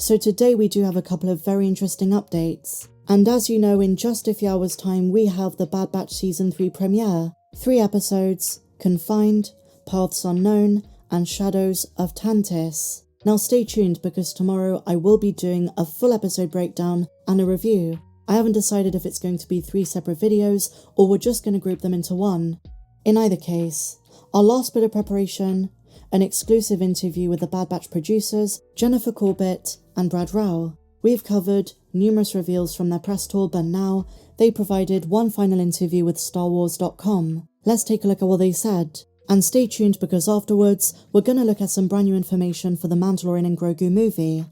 So today we do have a couple of very interesting updates. And as you know, in just a few hours' time, we have the Bad Batch Season 3 premiere. 3 episodes, Confined, Paths Unknown, and Shadows of Tantis. Now stay tuned because tomorrow I will be doing a full episode breakdown and a review. I haven't decided if it's going to be 3 separate videos or we're just going to group them into one. In either case, our last bit of preparation, an exclusive interview with the Bad Batch producers, Jennifer Corbett and Brad Rao. We've covered numerous reveals from their press tour, but now they provided one final interview with StarWars.com. Let's take a look at what they said. And stay tuned because afterwards, we're going to look at some brand new information for the Mandalorian and Grogu movie.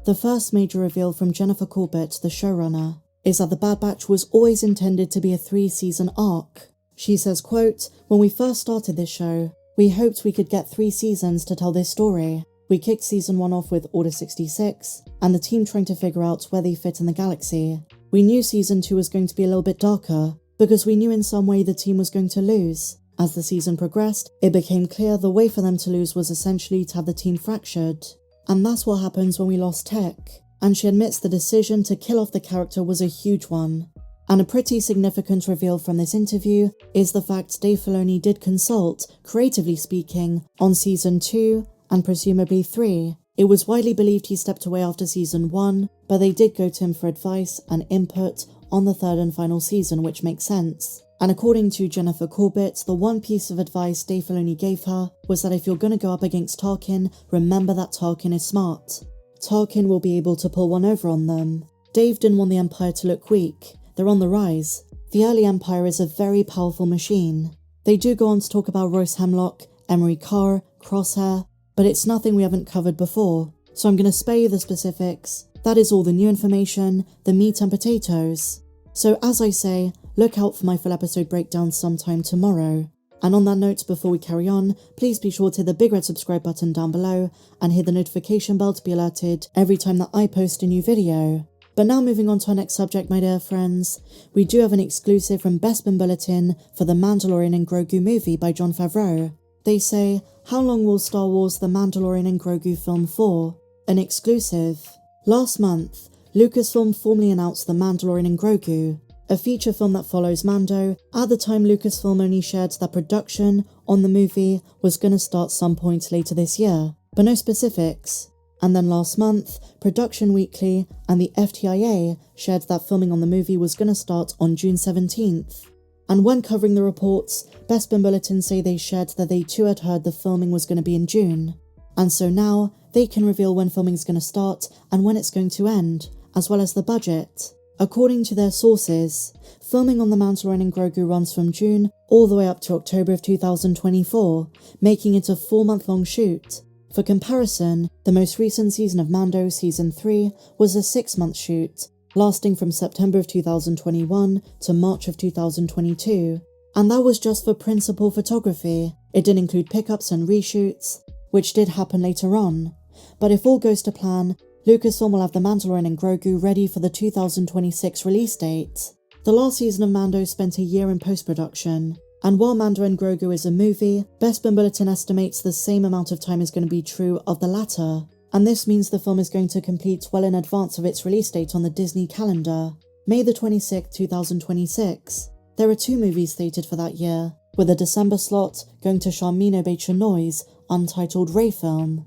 The first major reveal from Jennifer Corbett, the showrunner, is that the Bad Batch was always intended to be a 3-season arc. She says, quote, "When we first started this show, we hoped we could get 3 seasons to tell this story. We kicked season 1 off with Order 66, and the team trying to figure out where they fit in the galaxy. We knew season 2 was going to be a little bit darker, because we knew in some way the team was going to lose. As the season progressed, it became clear the way for them to lose was essentially to have the team fractured. And that's what happens when we lost Tech." And she admits the decision to kill off the character was a huge one. And a pretty significant reveal from this interview is the fact Dave Filoni did consult, creatively speaking, on season 2 and presumably 3. It was widely believed he stepped away after season 1, but they did go to him for advice and input on the 3rd and final season, which makes sense. And according to Jennifer Corbett, the one piece of advice Dave Filoni gave her was that if you're going to go up against Tarkin, remember that Tarkin is smart. Tarkin will be able to pull one over on them. Dave didn't want the Empire to look weak. They're on the rise. The early Empire is a very powerful machine. They do go on to talk about Royce Hemlock, Emery Carr, Crosshair, but it's nothing we haven't covered before, so I'm going to spare you the specifics. That is all the new information, the meat and potatoes. So as I say, look out for my full episode breakdown sometime tomorrow. And on that note, before we carry on, please be sure to hit the big red subscribe button down below and hit the notification bell to be alerted every time that I post a new video. But now moving on to our next subject, my dear friends, we do have an exclusive from Bespin Bulletin for the Mandalorian and Grogu movie by Jon Favreau. They say, how long will Star Wars The Mandalorian and Grogu film for? An exclusive. Last month, Lucasfilm formally announced The Mandalorian and Grogu, a feature film that follows Mando. At the time, Lucasfilm only shared that production on the movie was going to start some point later this year, but no specifics. And then last month, Production Weekly and the FTIA shared that filming on the movie was going to start on June 17th. And when covering the reports, Bespin Bulletin say they shared that they too had heard the filming was going to be in June. And so now, they can reveal when filming is going to start and when it's going to end, as well as the budget. According to their sources, filming on The Mandalorian and Grogu runs from June all the way up to October of 2024, making it a 4-month-long shoot. For comparison, the most recent season of Mando, Season 3, was a 6-month shoot, lasting from September of 2021 to March of 2022. And that was just for principal photography. It didn't include pickups and reshoots, which did happen later on. But if all goes to plan, Lucasfilm will have The Mandalorian and Grogu ready for the 2026 release date. The last season of Mando spent a year in post-production, and while Mando and Grogu is a movie, Bespin Bulletin estimates the same amount of time is going to be true of the latter, and this means the film is going to complete well in advance of its release date on the Disney calendar, May the 26th, 2026. There are 2 movies slated for that year, with a December slot going to Charmino Baechinoi's untitled Rey film.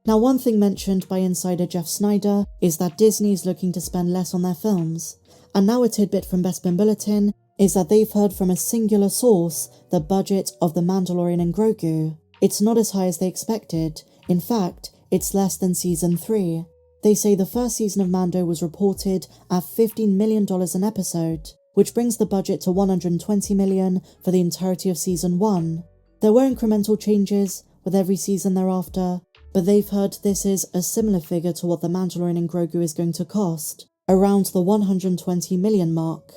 Now, one thing mentioned by insider Jeff Snyder is that Disney is looking to spend less on their films, and now a tidbit from Bespin Bulletin is that they've heard from a singular source the budget of The Mandalorian and Grogu. It's not as high as they expected. In fact, it's less than season 3. They say the first season of Mando was reported at $15 million an episode, which brings the budget to $120 million for the entirety of season 1. There were incremental changes with every season thereafter, but they've heard this is a similar figure to what The Mandalorian and Grogu is going to cost, around the $120 million mark.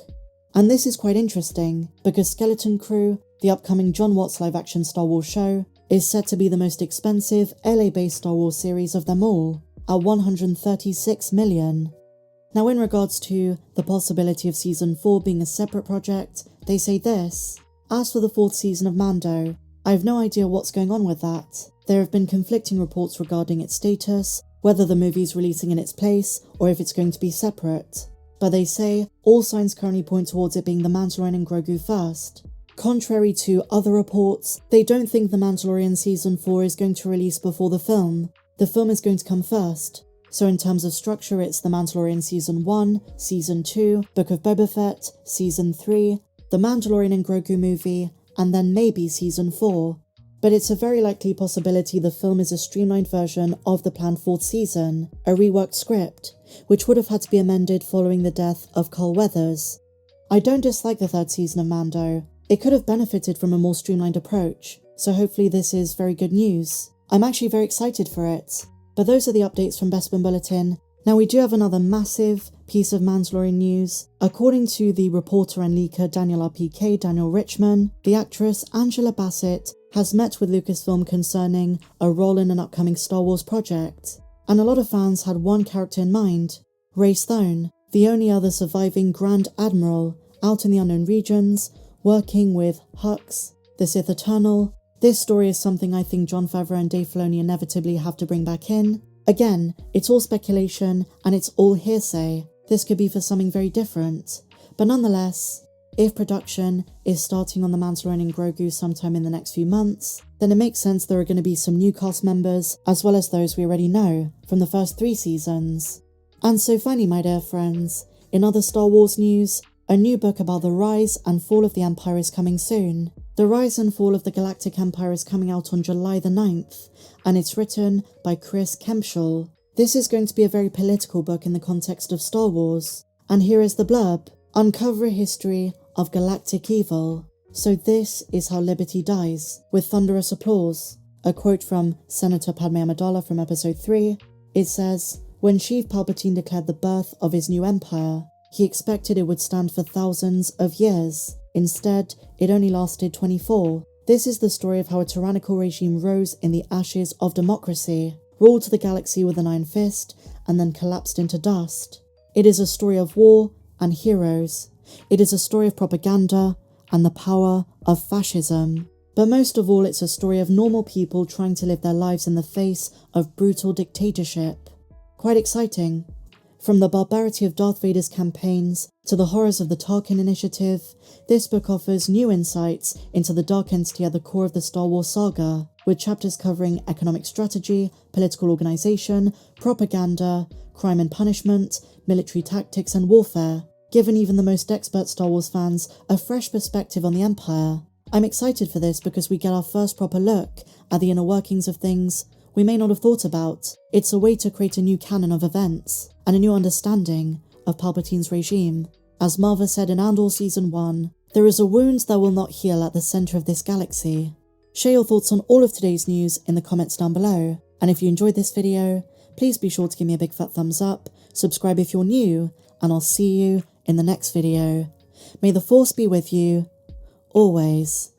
And this is quite interesting, because Skeleton Crew, the upcoming John Watts live-action Star Wars show, is set to be the most expensive LA-based Star Wars series of them all, at $136 million. Now, in regards to the possibility of Season 4 being a separate project, they say this: as for the 4th season of Mando, I have no idea what's going on with that. There have been conflicting reports regarding its status, whether the movie's releasing in its place or if it's going to be separate. But they say all signs currently point towards it being The Mandalorian and Grogu first. Contrary to other reports, they don't think The Mandalorian Season 4 is going to release before the film. The film is going to come first. So in terms of structure, it's The Mandalorian Season 1, Season 2, Book of Boba Fett, Season 3, The Mandalorian and Grogu movie, and then maybe Season 4. But it's a very likely possibility the film is a streamlined version of the planned 4th season, a reworked script, which would have had to be amended following the death of Carl Weathers. I don't dislike the 3rd season of Mando. It could have benefited from a more streamlined approach, so hopefully this is very good news. I'm actually very excited for it. But those are the updates from Bespin Bulletin. Now we do have another massive piece of Mandalorian news. According to the reporter and leaker Daniel RPK, Daniel Richman, the actress Angela Bassett has met with Lucasfilm concerning a role in an upcoming Star Wars project. And a lot of fans had one character in mind, Rey Sloane, the only other surviving Grand Admiral, out in the unknown regions, working with Hux, the Sith Eternal. This story is something I think Jon Favreau and Dave Filoni inevitably have to bring back in. Again, it's all speculation and it's all hearsay. This could be for something very different. But nonetheless, if production is starting on The Mandalorian and Grogu sometime in the next few months, then it makes sense there are going to be some new cast members as well as those we already know from the first 3 seasons. And so finally, my dear friends, in other Star Wars news, a new book about the rise and fall of the Empire is coming soon. The Rise and Fall of the Galactic Empire is coming out on July the 9th, and it's written by Chris Kempshall. This is going to be a very political book in the context of Star Wars. And here is the blurb: uncover a history of galactic evil. So this is how liberty dies, with thunderous applause. A quote from Senator Padme Amidala from episode 3. It says, "When Sheev Palpatine declared the birth of his new empire, he expected it would stand for thousands of years. Instead, it only lasted 24. This is the story of how a tyrannical regime rose in the ashes of democracy, ruled the galaxy with an iron fist, and then collapsed into dust. It is a story of war and heroes. It is a story of propaganda and the power of fascism. But most of all, it's a story of normal people trying to live their lives in the face of brutal dictatorship." Quite exciting. From the barbarity of Darth Vader's campaigns to the horrors of the Tarkin Initiative, this book offers new insights into the dark entity at the core of the Star Wars saga, with chapters covering economic strategy, political organization, propaganda, crime and punishment, military tactics and warfare, giving even the most expert Star Wars fans a fresh perspective on the Empire. I'm excited for this because we get our first proper look at the inner workings of things we may not have thought about. It's a way to create a new canon of events and a new understanding of Palpatine's regime. As Marva said in Andor Season 1, there is a wound that will not heal at the centre of this galaxy. Share your thoughts on all of today's news in the comments down below, and if you enjoyed this video, please be sure to give me a big fat thumbs up, subscribe if you're new, and I'll see you in the next video. May the Force be with you, always.